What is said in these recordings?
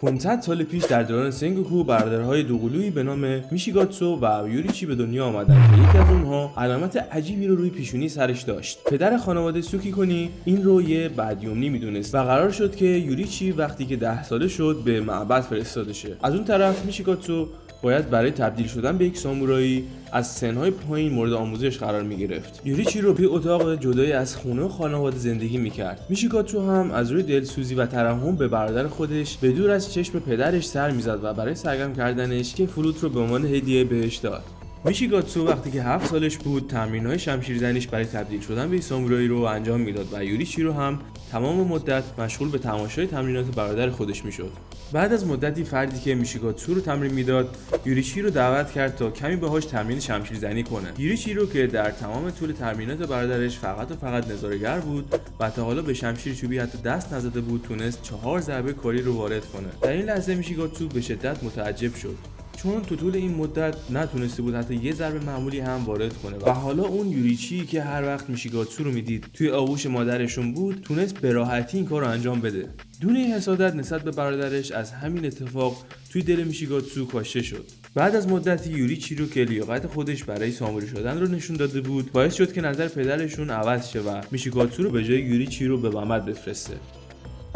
500 سال پیش در دوران سنگوکو برادرهای دوقلویی به نام میشیگاتسو و یوریچی به دنیا آمدند که یکی از اونها علامت عجیبی رو روی پیشونی سرش داشت. پدر خانواده سوکیکونی این رو یه بدیومنی میدونست و قرار شد که یوریچی وقتی که 10 ساله شد به معبد فرستاده شه. از اون طرف میشیگاتسو باید برای تبدیل شدن به یک سامورایی از سنهای پایین مورد آموزش قرار میگرفت. یوریچی رو توی اتاق جدای از خونه و خانواده زندگی میکرد. میشیگاتسو هم از روی دلسوزی و ترحم به برادر خودش به دور از چشم پدرش سر میزد و برای سرگرم کردنش که فلوت رو به عنوان هدیه بهش داد. میشیگاتسو وقتی که 7 سالش بود تمرین‌های شمشیرزنیش برای تبدیل شدن به سامورایی رو انجام میداد و یوریچی رو هم تمام مدت مشغول به تماشای تمرینات برادر خودش میشد. بعد از مدتی فردی که میشیگاتسو رو تمرین میداد یوریچی رو دعوت کرد تا کمی باهاش تمرین شمشیرزنی کنه. یوریچی رو که در تمام طول تمرینات برادرش فقط و فقط نظاره‌گر بود و تا حالا به شمشیر چوبی حتی دست نزده بود، تونست 4 ضربه کاری رو وارد کنه. در این لحظه میشیگاتسو به شدت متعجب شد، چون تو طول این مدت نتونسته بود حتی یه ضربه معمولی هم وارد کنه و حالا اون یوریچی که هر وقت میشیگاتسو رو میدید توی آغوش مادرشون بود تونست به راحتی این کار رو انجام بده. دون این حسادت نسبت به برادرش از همین اتفاق توی دل میشیگاتسو کاشته شد. بعد از مدتی یوریچی رو که لیاقت خودش برای ساموری شدن رو نشون داده بود باعث شد که نظر پدرشون عوض شه و میشیگاتسو رو به جای یوریچی رو به معبد بفرسته.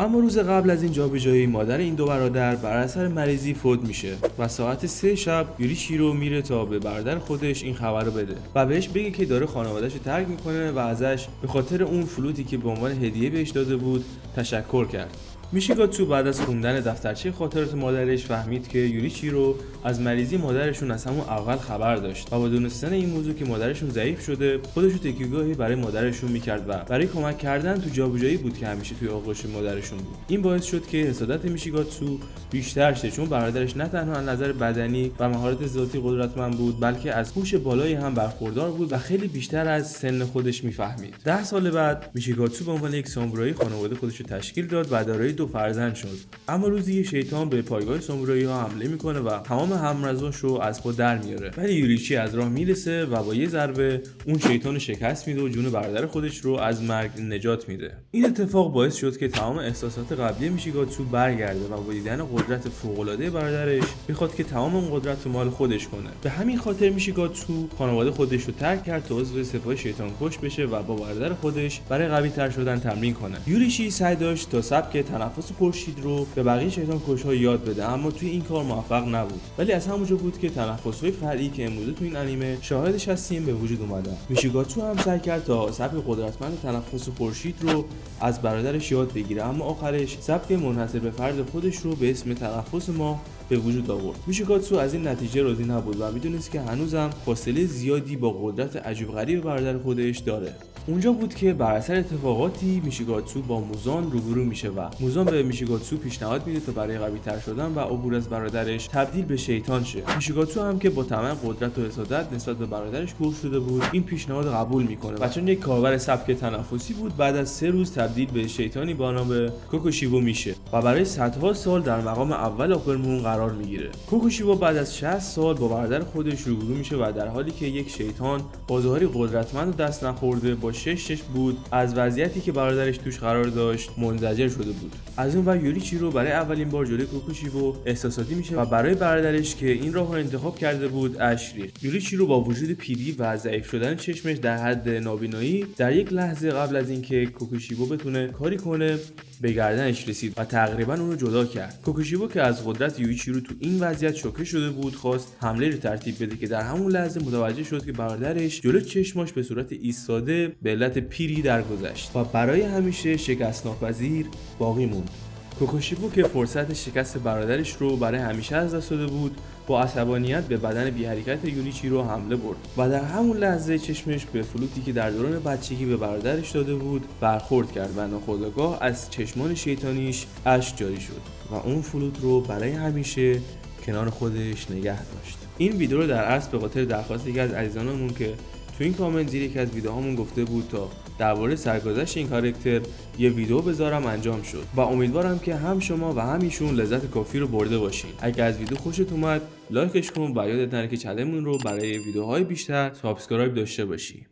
اما روز قبل از این جابجایی مادر این دو برادر بر اثر مریضی فوت میشه و ساعت 3 شب یوریچی رو میره تا به برادر خودش این خبر رو بده و بهش بگه که داره خانواده‌اش رو ترک میکنه و ازش به خاطر اون فلوتی که به عنوان هدیه بهش داده بود تشکر کرد. میشیگاتسو بعد از خوندن دفترچه خاطرات مادرش فهمید که یوریچی رو از مریضی مادرشون از همون اول خبر داشت و با دونستن این موضوع که مادرشون ضعیف شده خودش رو تکیه‌گاهی برای مادرشون میکرد و برای کمک کردن تو جابجایی بود که همیشه توی آغوش مادرشون بود. این باعث شد که حسادت میشیگاتسو بیشتر شه، چون برادرش نه تنها از نظر بدنی و مهارت ذاتی قدرتمند بود بلکه از هوش بالایی هم برخوردار بود و خیلی بیشتر از سن خودش میفهمید. 10 سال بعد میشیگاتسو به عنوان یک سامورایی خانواده خودش رو تشکیل داد و دارای 2 فرزند شد. اما روزی یه شیطان به پایگاه سامورایی ها حمله میکنه و تمام همرزاش رو از پا در میاره. ولی یوریچی از راه میرسه و با یه ضربه اون شیطان رو شکست میده و جون برادر خودش رو از مرگ نجات میده. این اتفاق باعث شد که تمام احساسات قبلی میشیگاتسو برگرده و با دیدن قدرت فوق‌العاده برادرش بخواد که تمام اون قدرت رو مال خودش کنه. به همین خاطر میشیگاتسو خانواده خودش رو ترک کرد تا عضو سپاه شیطان کش بشه و با برادر خودش برای قوی تر شدن تمرین کنه. یوریچی سعی داشت تا سبک تنفس خورشید رو به بقیه شیطان کش‌ها یاد بده، اما توی این کار موفق نبود. ولی از همونجا بود که تنفس‌های فرعی که امروزه تو این انیمه شاهدش هستیم به وجود اومدن. میشیگاتسو هم سعی کرد تا سبک قدرتمند تنفس خورشید رو از برادرش یاد بگیره، اما آخرش سبک منحصر به فرد خودش رو به اسم تنفس ماه به وجود آورد. میشیگاتسو از این نتیجه راضی نبود و میدونست که هنوزم فاصله زیادی با قدرت عجیب غریب برادر خودش داره. اونجا بود که بر اثر اتفاقاتی میشیگاتسو با موزان روبرو میشه و موزان به میشیگاتسو پیشنهاد میده تا برای قوی تر شدن و عبور از برادرش تبدیل به شیطان شه. میشیگاتسو هم که با تمام قدرت و حسادت نسبت به برادرش کور شده بود این پیشنهاد قبول میکنه و چون یک کاربر سبک تنفسی بود بعد از 3 روز تبدیل به شیطانی با نام کوکوشیبو میشه و برای صدها سال در مقام اول آپرمون قرار میگیره. کوکوشیبو بعد از 60 سال با برادر خودش روبرو میشه و در حالی که یک شیطان با ظاهری قدرتمند و دست نخورده با 6 بود از وضعیتی که برادرش توش قرار داشت منزجر شده بود. از اون ور یوریچی رو برای اولین بار جلوی کوکوشیبو احساساتی میشه و برای برادرش که این راهو انتخاب کرده بود اشک ریخت. یوریچی رو با وجود پیری و ضعیف شدن چشمش در حد نابینایی در یک لحظه قبل از اینکه کوکوشیبو بتونه کاری کنه به گردنش رسید و تقریبا اون رو جدا کرد. کوکوشیبو که از قدرت یوریچی رو تو این وضعیت شوکه شده بود خواست حمله رو ترتیب بده که در همون لحظه متوجه شد که برادرش جلوی چشماش به صورت ایستاده به علت پیری درگذشت و برای همیشه شکست ناپذیر باقی موند. کوکوشیبو که فرصت شکست برادرش رو برای همیشه از دست داده بود با عصبانیت به بدن بی حرکت یوریچی رو حمله برد و در همون لحظه چشمش به فلوتی که در دوران بچگی به برادرش داده بود برخورد کرد و ناخودآگاه از چشمان شیطانیش اشک جاری شد و اون فلوت رو برای همیشه کنار خودش نگه داشت. این ویدیو رو در اصل به خاطر درخواست یکی از عزیزانمون که تو این کامنت زیر یکی از ویدیوهامون گفته بود تا درباره سرگذشت این کاراکتر یه ویدیو بذارم انجام شد و امیدوارم که هم شما و هم ایشون لذت کافی رو برده باشین. اگه از ویدیو خوشت اومد لایکش کن و یادت نره که چنلمون رو برای ویدیوهای بیشتر سابسکرایب داشته باشی.